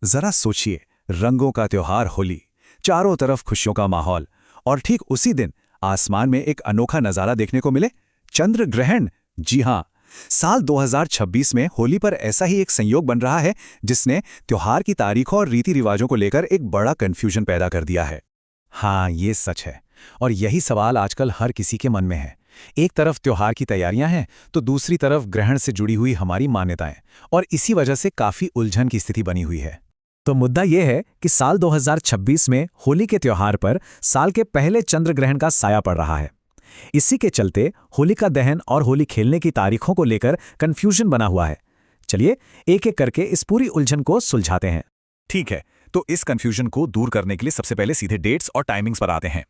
जरा सोचिए, रंगों का त्योहार होली, चारों तरफ खुशियों का माहौल, और ठीक उसी दिन आसमान में एक अनोखा नजारा देखने को मिले, चंद्र ग्रहण। जी हां, साल 2026 में होली पर ऐसा ही एक संयोग बन रहा है जिसने त्योहार की तारीखों और रीति रिवाजों को लेकर एक बड़ा कंफ्यूजन पैदा कर दिया है। हाँ, ये सच है। और यही सवाल आजकल हर किसी के मन में है। एक तरफ त्योहार की तैयारियां हैं, तो दूसरी तरफ ग्रहण से जुड़ी हुई हमारी मान्यताएं, और इसी वजह से काफी उलझन की स्थिति बनी हुई है। तो मुद्दा यह है कि साल 2026 में होली के त्योहार पर साल के पहले चंद्र ग्रहण का साया पड़ रहा है। इसी के चलते होलिका दहन और होली खेलने की तारीखों को लेकर कंफ्यूजन बना हुआ है। चलिए एक एक करके इस पूरी उलझन को सुलझाते हैं। ठीक है, तो इस कंफ्यूजन को दूर करने के लिए सबसे पहले सीधे डेट्स और टाइमिंग्स पर आते हैं।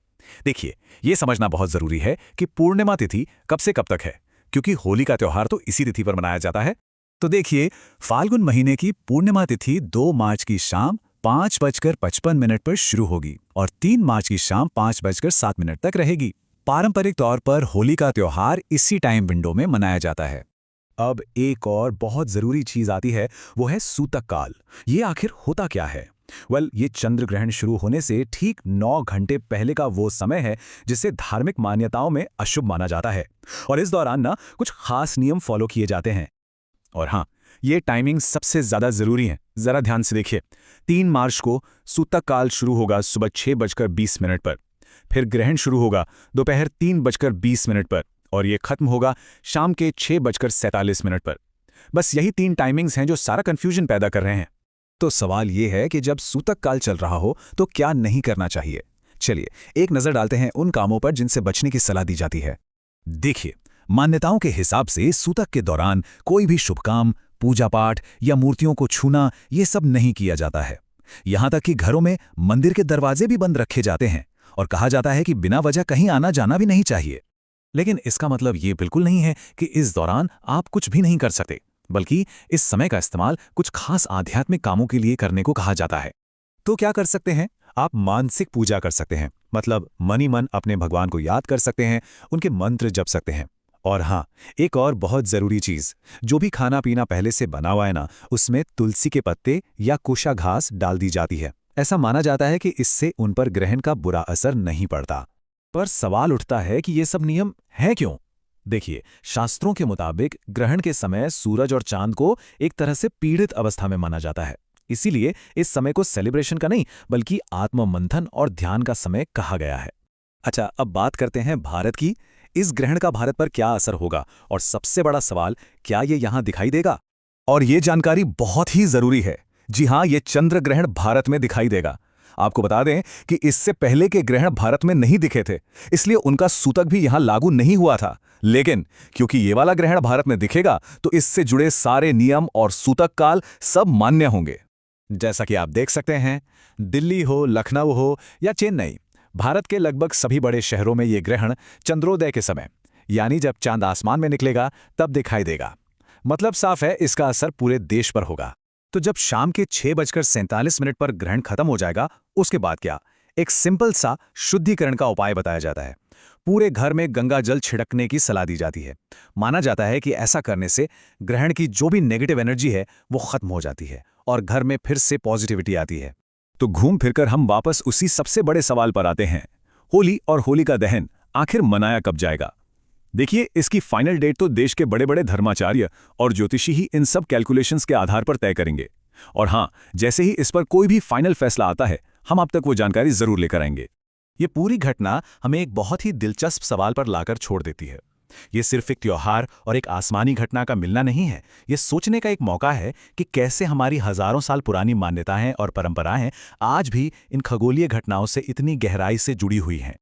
देखिए, ये समझना बहुत जरूरी है कि पूर्णिमा तिथि कब से कब तक है, क्योंकि होली का त्योहार तो इसी तिथि पर मनाया जाता है। तो देखिए, फाल्गुन महीने की पूर्णिमा तिथि 2 मार्च की शाम 5:55 पर शुरू होगी और 3 मार्च की शाम 5:07 तक रहेगी। पारंपरिक तौर पर होली का त्योहार इसी टाइम विंडो में मनाया जाता है। अब एक और बहुत जरूरी चीज आती है, वो है सूतक काल। ये आखिर होता क्या है? ये चंद्र ग्रहण शुरू होने से ठीक 9 घंटे पहले का वो समय है जिसे धार्मिक मान्यताओं में अशुभ माना जाता है, और इस दौरान ना कुछ खास नियम फॉलो किए जाते हैं। और हाँ, ये टाइमिंग सबसे ज्यादा जरूरी है। जरा ध्यान से देखिए, 3 मार्च को सूतक काल शुरू होगा सुबह 6:20 पर, फिर ग्रहण शुरू होगा दोपहर 3:20 पर, और ये खत्म होगा शाम के 6:47 पर। बस यही 3 टाइमिंग्स हैं जो सारा कंफ्यूजन पैदा कर रहे हैं। तो सवाल ये है कि जब सूतक काल चल रहा हो तो क्या नहीं करना चाहिए? चलिए एक नजर डालते हैं उन कामों पर जिनसे बचने की सलाह दी जाती है। देखिए, मान्यताओं के हिसाब से सूतक के दौरान कोई भी शुभ काम, पूजा पाठ या मूर्तियों को छूना, ये सब नहीं किया जाता है। यहां तक कि घरों में मंदिर के दरवाजे भी बंद रखे जाते हैं, और कहा जाता है कि बिना वजह कहीं आना जाना भी नहीं चाहिए। लेकिन इसका मतलब ये बिल्कुल नहीं है कि इस दौरान आप कुछ भी नहीं कर सकते, बल्कि इस समय का इस्तेमाल कुछ खास आध्यात्मिक कामों के लिए करने को कहा जाता है। तो क्या कर सकते हैं? आप मानसिक पूजा कर सकते हैं, मतलब मन ही मन अपने भगवान को याद कर सकते हैं, उनके मंत्र जप सकते हैं। और हाँ, एक और बहुत जरूरी चीज, जो भी खाना पीना पहले से बना हुआ है ना, उसमें तुलसी के पत्ते या कुशा घास डाल दी जाती है। ऐसा माना जाता है कि इससे उन पर ग्रहण का बुरा असर नहीं पड़ता। पर सवाल उठता है कि ये सब नियम हैं क्यों? देखिए, शास्त्रों के मुताबिक ग्रहण के समय सूरज और चांद को एक तरह से पीड़ित अवस्था में माना जाता है। इसीलिए इस समय को सेलिब्रेशन का नहीं, बल्कि आत्ममंथन और ध्यान का समय कहा गया है। अच्छा, अब बात करते हैं भारत की। इस ग्रहण का भारत पर क्या असर होगा, और सबसे बड़ा सवाल, क्या ये यहां दिखाई देगा? और ये जानकारी बहुत ही जरूरी है। जी हां, ये चंद्र ग्रहण भारत में दिखाई देगा। आपको बता दें कि इससे पहले के ग्रहण भारत में नहीं दिखे थे, इसलिए उनका सूतक भी यहां लागू नहीं हुआ था। लेकिन क्योंकि ये वाला ग्रहण भारत में दिखेगा, तो इससे जुड़े सारे नियम और सूतक काल सब मान्य होंगे। जैसा कि आप देख सकते हैं, दिल्ली हो, लखनऊ हो या चेन्नई, भारत के लगभग सभी बड़े शहरों में ये ग्रहण चंद्रोदय के समय, यानी जब चांद आसमान में निकलेगा, तब दिखाई देगा। मतलब साफ है, इसका असर पूरे देश पर होगा। तो जब शाम के 6:47 पर ग्रहण खत्म हो जाएगा, उसके बाद क्या? एक सिंपल सा शुद्धिकरण का उपाय बताया जाता है। पूरे घर में गंगा जल छिड़कने की सलाह दी जाती है। माना जाता है कि ऐसा करने से ग्रहण की जो भी नेगेटिव एनर्जी है वो खत्म हो जाती है और घर में फिर से पॉजिटिविटी आती है। तो घूम फिरकर हम वापस उसी सबसे बड़े सवाल पर आते हैं, होली और होलिका दहन आखिर मनाया कब जाएगा? देखिए, इसकी फाइनल डेट तो देश के बड़े बड़े धर्माचार्य और ज्योतिषी ही इन सब कैलकुलेशंस के आधार पर तय करेंगे। और हाँ, जैसे ही इस पर कोई भी फाइनल फैसला आता है, हम आप तक वो जानकारी जरूर लेकर आएंगे। ये पूरी घटना हमें एक बहुत ही दिलचस्प सवाल पर लाकर छोड़ देती है। ये सिर्फ एक त्योहार और एक आसमानी घटना का मिलना नहीं है, ये सोचने का एक मौका है कि कैसे हमारी हजारों साल पुरानी मान्यताएं और परंपराएं आज भी इन खगोलीय घटनाओं से इतनी गहराई से जुड़ी हुई हैं।